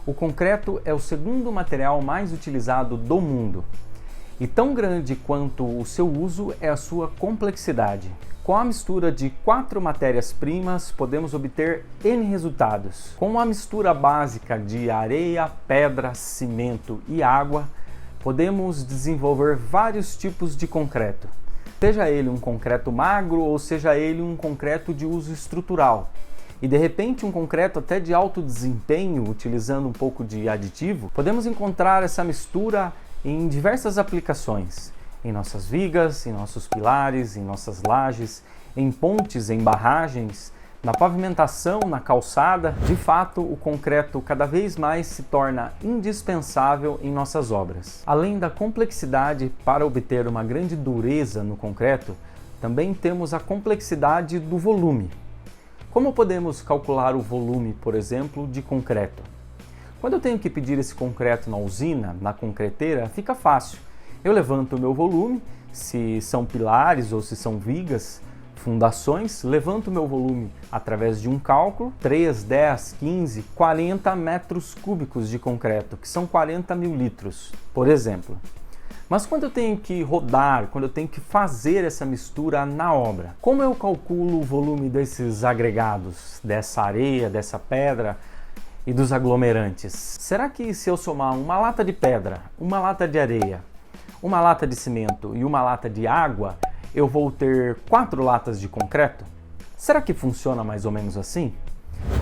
O concreto é o segundo material mais utilizado do mundo. E tão grande quanto o seu uso é a sua complexidade. Com a mistura de 4 matérias-primas, podemos obter N resultados. Com a mistura básica de areia, pedra, cimento e água, podemos desenvolver vários tipos de concreto. Seja ele um concreto magro ou seja ele um concreto de uso estrutural. E de repente um concreto até de alto desempenho, utilizando um pouco de aditivo, podemos encontrar essa mistura em diversas aplicações. Em nossas vigas, em nossos pilares, em nossas lajes, em pontes, em barragens, na pavimentação, na calçada. De fato, o concreto cada vez mais se torna indispensável em nossas obras. Além da complexidade para obter uma grande dureza no concreto, também temos a complexidade do volume. Como podemos calcular o volume, por exemplo, de concreto? Quando eu tenho que pedir esse concreto na usina, na concreteira, fica fácil. Eu levanto o meu volume, se são pilares ou se são vigas, fundações, levanto o meu volume através de um cálculo, 3, 10, 15, 40 metros cúbicos de concreto, que são 40 mil litros, por exemplo. Mas quando eu tenho que rodar, quando eu tenho que fazer essa mistura na obra, como eu calculo o volume desses agregados, dessa areia, dessa pedra e dos aglomerantes? Será que se eu somar uma lata de pedra, uma lata de areia, uma lata de cimento e uma lata de água, eu vou ter 4 latas de concreto? Será que funciona mais ou menos assim?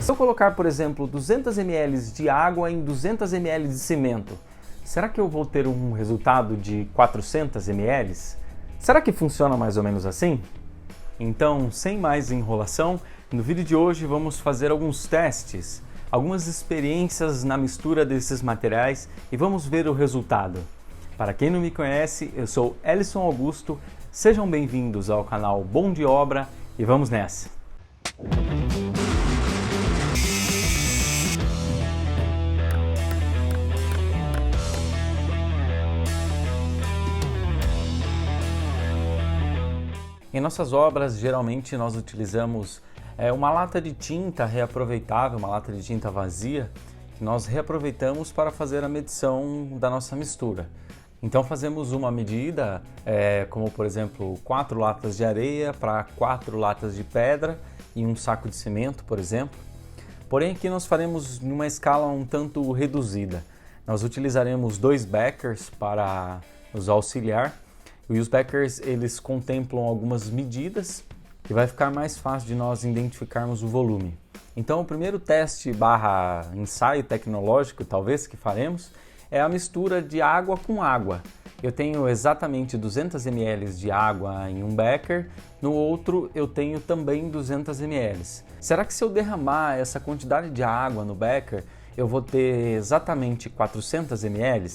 Se eu colocar, por exemplo, 200 ml de água em 200 ml de cimento, será que eu vou ter um resultado de 400 ml? Será que funciona mais ou menos assim? Então, sem mais enrolação, no vídeo de hoje vamos fazer alguns testes, algumas experiências na mistura desses materiais e vamos ver o resultado. Para quem não me conhece, eu sou Ellison Augusto, sejam bem-vindos ao canal Bom de Obra e vamos nessa! Em nossas obras, geralmente nós utilizamos uma lata de tinta reaproveitável, uma lata de tinta vazia, que nós reaproveitamos para fazer a medição da nossa mistura. Então fazemos uma medida, como por exemplo 4 latas de areia para 4 latas de pedra e um saco de cimento, por exemplo. Porém aqui nós faremos numa escala um tanto reduzida. Nós utilizaremos 2 beckers para nos auxiliar e os beckers eles contemplam algumas medidas que vai ficar mais fácil de nós identificarmos o volume. Então o primeiro teste barra ensaio tecnológico talvez que faremos é a mistura de água com água. Eu tenho exatamente 200 ml de água em um becker, no outro eu tenho também 200 ml. Será que se eu derramar essa quantidade de água no becker, eu vou ter exatamente 400 ml?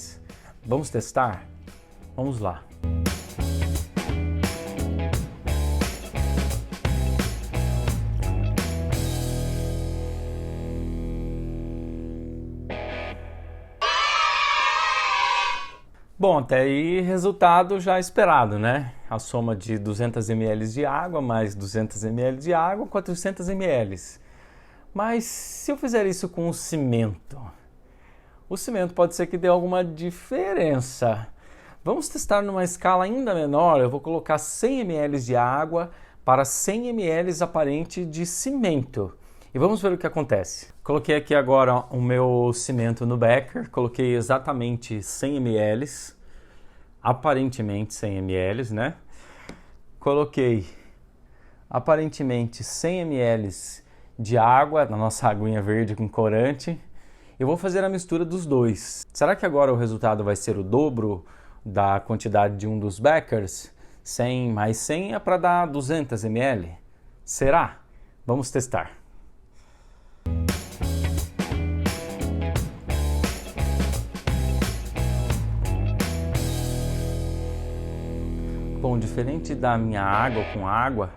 Vamos testar? Vamos lá. Bom, até aí resultado já esperado, né? A soma de 200 ml de água mais 200 ml de água, 400 ml. Mas se eu fizer isso com o cimento pode ser que dê alguma diferença. Vamos testar numa escala ainda menor. Eu vou colocar 100 ml de água para 100 ml aparente de cimento. E vamos ver o que acontece. Coloquei aqui agora o meu cimento no becker, coloquei exatamente 100 ml, aparentemente 100 ml, né? Coloquei aparentemente 100 ml de água, na nossa aguinha verde com corante. Eu vou fazer a mistura dos dois. Será que agora o resultado vai ser o dobro da quantidade de um dos beckers? 100 mais 100 é para dar 200 ml? Será? Vamos testar. Bom, diferente da minha água com água,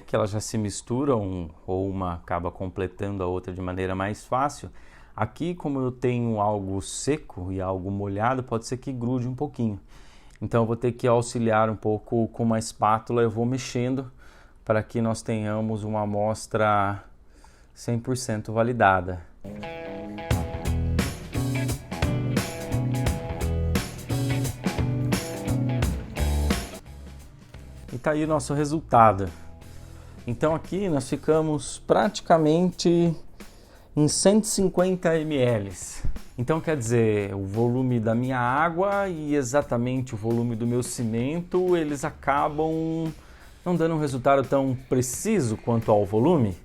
que elas já se misturam ou uma acaba completando a outra de maneira mais fácil, aqui como eu tenho algo seco e algo molhado, pode ser que grude um pouquinho. Então eu vou ter que auxiliar um pouco com uma espátula, eu vou mexendo para que nós tenhamos uma amostra 100% validada. tá aí o nosso resultado. Então aqui nós ficamos praticamente em 150 ml. Então quer dizer, o volume da minha água e exatamente o volume do meu cimento, eles acabam não dando um resultado tão preciso quanto ao volume.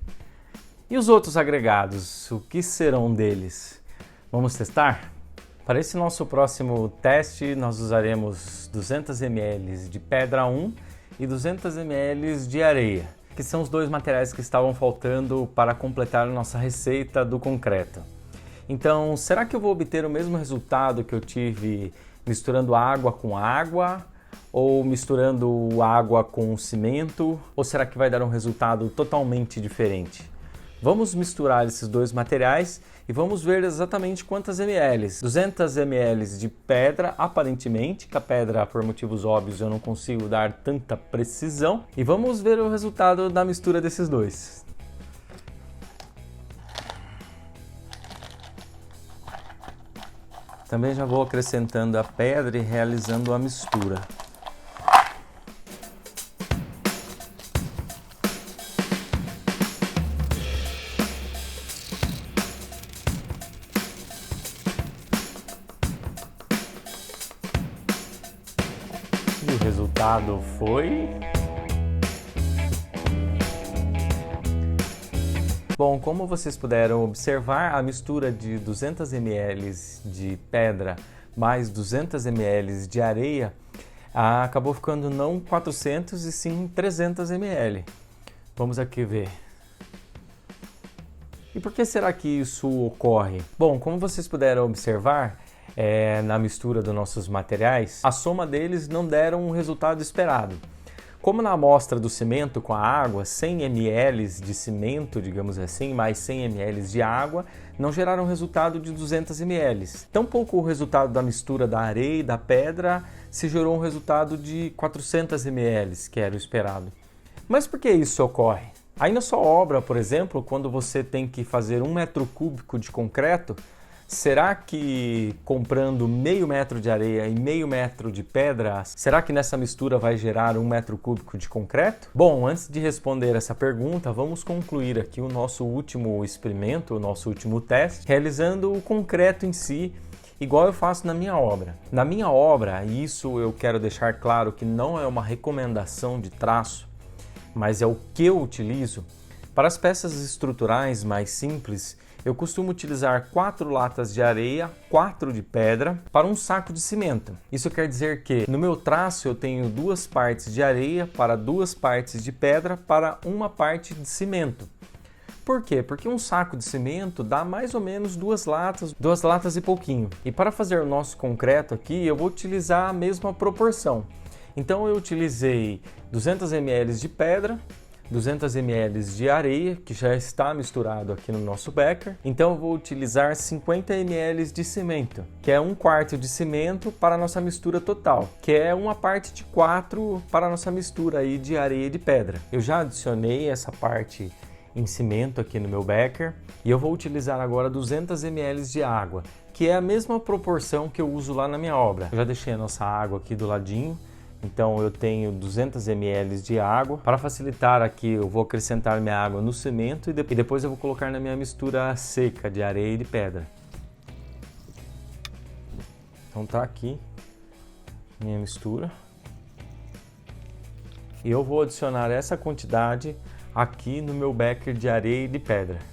E os outros agregados, o que serão deles? Vamos testar? Para esse nosso próximo teste, nós usaremos 200 ml de pedra 1 e 200 ml de areia, que são os dois materiais que estavam faltando para completar a nossa receita do concreto. Então, será que eu vou obter o mesmo resultado que eu tive misturando água com água? Ou misturando água com cimento? Ou será que vai dar um resultado totalmente diferente? Vamos misturar esses dois materiais e vamos ver exatamente quantas ml. 200 ml de pedra, aparentemente, que a pedra, por motivos óbvios, eu não consigo dar tanta precisão. E vamos ver o resultado da mistura desses dois. Também já vou acrescentando a pedra e realizando a mistura. E o resultado foi... Bom, como vocês puderam observar, a mistura de 200 ml de pedra mais 200 ml de areia acabou ficando não 400 e sim 300 ml. Vamos aqui ver. E por que será que isso ocorre? Bom, como vocês puderam observar, na mistura dos nossos materiais, a soma deles não deram o resultado esperado. Como na amostra do cimento com a água, 100 ml de cimento, digamos assim, mais 100 ml de água, não geraram resultado de 200 ml. Tampouco o resultado da mistura da areia e da pedra se gerou um resultado de 400 ml, que era o esperado. Mas por que isso ocorre? Aí na sua obra, por exemplo, quando você tem que fazer 1 metro cúbico de concreto, será que comprando meio metro de areia e meio metro de pedra, será que nessa mistura vai gerar 1 metro cúbico de concreto? Bom, antes de responder essa pergunta, vamos concluir aqui o nosso último experimento, o nosso último teste, realizando o concreto em si, igual eu faço na minha obra. Na minha obra, e isso eu quero deixar claro que não é uma recomendação de traço, mas é o que eu utilizo, para as peças estruturais mais simples, eu costumo utilizar 4 latas de areia, 4 de pedra, para um saco de cimento. Isso quer dizer que no meu traço eu tenho 2 partes de areia para 2 partes de pedra para uma parte de cimento. Por quê? Porque um saco de cimento dá mais ou menos 2 latas e pouquinho. E para fazer o nosso concreto aqui, eu vou utilizar a mesma proporção. Então eu utilizei 200 ml de pedra, 200 ml de areia, que já está misturado aqui no nosso becker. Então eu vou utilizar 50 ml de cimento, que é 1/4 de cimento para a nossa mistura total, que é 1/4 para a nossa mistura aí de areia e de pedra. Eu já adicionei essa parte em cimento aqui no meu becker e eu vou utilizar agora 200 ml de água, que é a mesma proporção que eu uso lá na minha obra. Eu já deixei a nossa água aqui do ladinho. Então eu tenho 200 ml de água. Para facilitar aqui, eu vou acrescentar minha água no cimento e depois eu vou colocar na minha mistura seca de areia e de pedra. Então tá aqui minha mistura. E eu vou adicionar essa quantidade aqui no meu becker de areia e de pedra.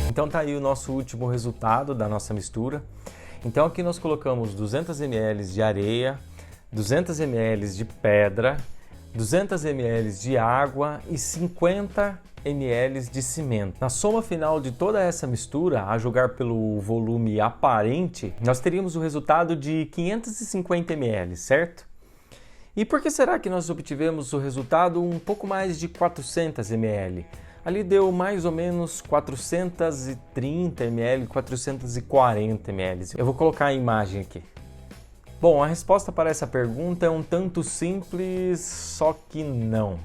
Então tá aí o nosso último resultado da nossa mistura. Então aqui nós colocamos 200 ml de areia, 200 ml de pedra, 200 ml de água e 50 ml de cimento. Na soma final de toda essa mistura, a julgar pelo volume aparente, nós teríamos o resultado de 550 ml, certo? E por que será que nós obtivemos o resultado um pouco mais de 400 ml? Ali deu mais ou menos 430 ml, 440 ml. Eu vou colocar a imagem aqui. Bom, a resposta para essa pergunta é um tanto simples, só que não.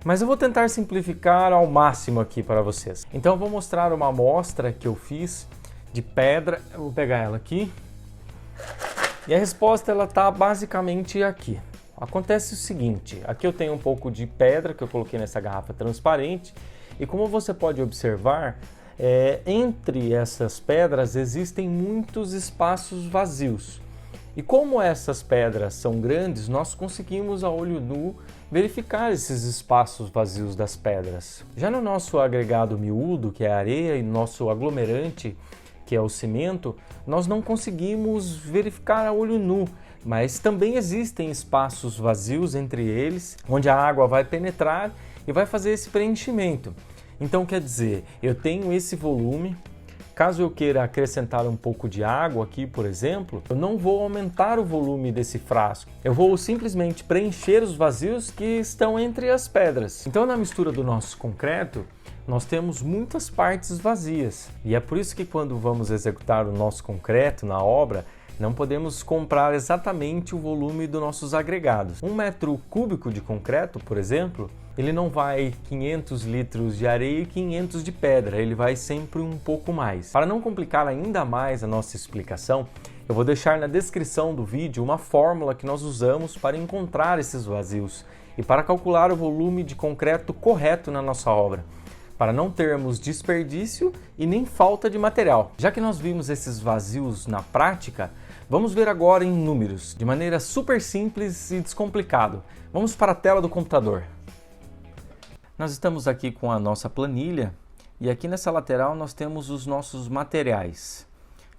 Mas eu vou tentar simplificar ao máximo aqui para vocês. Então eu vou mostrar uma amostra que eu fiz de pedra. Eu vou pegar ela aqui. E a resposta ela está basicamente aqui. Acontece o seguinte, aqui eu tenho um pouco de pedra que eu coloquei nessa garrafa transparente. E como você pode observar, entre essas pedras existem muitos espaços vazios. E como essas pedras são grandes, nós conseguimos a olho nu verificar esses espaços vazios das pedras. Já no nosso agregado miúdo, que é a areia, e nosso aglomerante, que é o cimento, nós não conseguimos verificar a olho nu, mas também existem espaços vazios entre eles, onde a água vai penetrar e vai fazer esse preenchimento. Então quer dizer, eu tenho esse volume. Caso eu queira acrescentar um pouco de água aqui, por exemplo, eu não vou aumentar o volume desse frasco. Eu vou simplesmente preencher os vazios que estão entre as pedras. Então, na mistura do nosso concreto, nós temos muitas partes vazias. E é por isso que quando vamos executar o nosso concreto na obra, não podemos comprar exatamente o volume dos nossos agregados. 1 metro cúbico de concreto, por exemplo, ele não vai 500 litros de areia e 500 de pedra, ele vai sempre um pouco mais. Para não complicar ainda mais a nossa explicação, eu vou deixar na descrição do vídeo uma fórmula que nós usamos para encontrar esses vazios e para calcular o volume de concreto correto na nossa obra, para não termos desperdício e nem falta de material. Já que nós vimos esses vazios na prática, vamos ver agora em números, de maneira super simples e descomplicado. Vamos para a tela do computador. Nós estamos aqui com a nossa planilha e aqui nessa lateral nós temos os nossos materiais.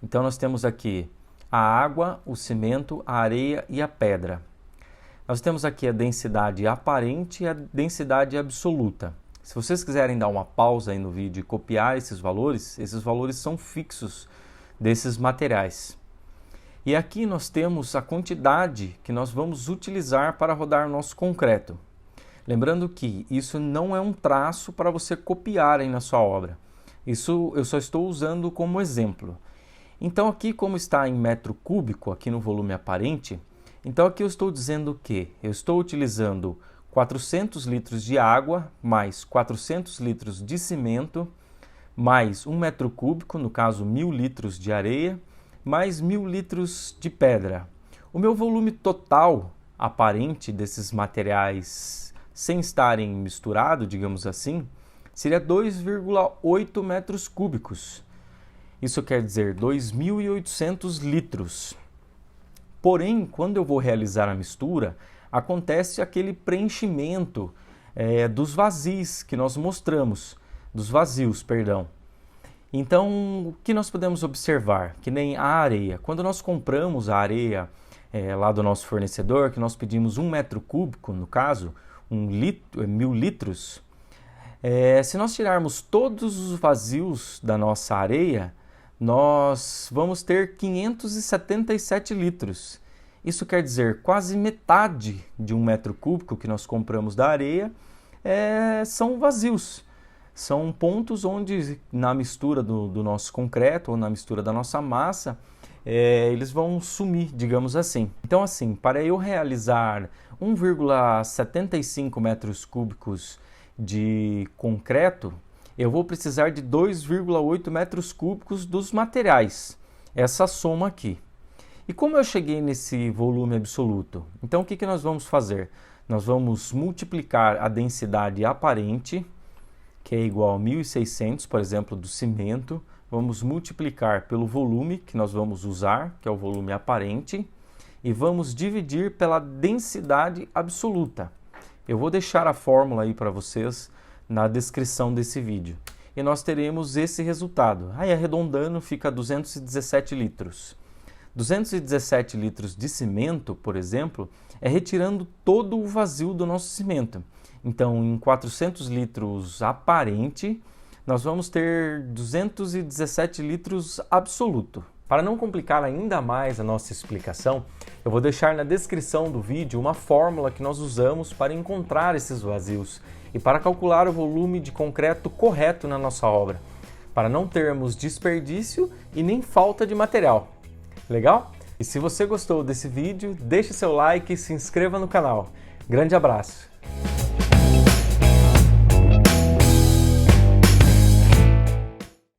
Então nós temos aqui a água, o cimento, a areia e a pedra. Nós temos aqui a densidade aparente e a densidade absoluta. Se vocês quiserem dar uma pausa aí no vídeo e copiar esses valores são fixos desses materiais. E aqui nós temos a quantidade que nós vamos utilizar para rodar nosso concreto. Lembrando que isso não é um traço para você copiar aí na sua obra. Isso eu só estou usando como exemplo. Então aqui, como está em metro cúbico, aqui no volume aparente, então aqui eu estou dizendo que eu estou utilizando 400 litros de água, mais 400 litros de cimento, mais 1 metro cúbico, no caso 1000 litros de areia, mais 1000 litros de pedra. O meu volume total aparente desses materiais, sem estarem misturados, digamos assim, seria 2,8 metros cúbicos. Isso quer dizer 2.800 litros. Porém, quando eu vou realizar a mistura, acontece aquele preenchimento dos vazios que nós mostramos, dos vazios, perdão. Então, o que nós podemos observar? Que nem a areia. Quando nós compramos a areia lá do nosso fornecedor, que nós pedimos 1 metro cúbico, no caso, 1000 litros, se nós tirarmos todos os vazios da nossa areia, nós vamos ter 577 litros. Isso quer dizer quase metade de 1 metro cúbico que nós compramos da areia são vazios. São pontos onde na mistura do nosso concreto ou na mistura da nossa massa, eles vão sumir, digamos assim. Então assim, para eu realizar 1,75 metros cúbicos de concreto, eu vou precisar de 2,8 metros cúbicos dos materiais, essa soma aqui. E como eu cheguei nesse volume absoluto? Então o que nós vamos fazer? Nós vamos multiplicar a densidade aparente, que é igual a 1.600, por exemplo, do cimento, vamos multiplicar pelo volume que nós vamos usar, que é o volume aparente, e vamos dividir pela densidade absoluta. Eu vou deixar a fórmula aí para vocês na descrição desse vídeo. E nós teremos esse resultado. Aí arredondando fica 217 litros. 217 litros de cimento, por exemplo, retirando todo o vazio do nosso cimento. Então, em 400 litros aparente, nós vamos ter 217 litros absoluto. Para não complicar ainda mais a nossa explicação, eu vou deixar na descrição do vídeo uma fórmula que nós usamos para encontrar esses vazios e para calcular o volume de concreto correto na nossa obra, para não termos desperdício e nem falta de material. Legal? E se você gostou desse vídeo, deixe seu like e se inscreva no canal. Grande abraço!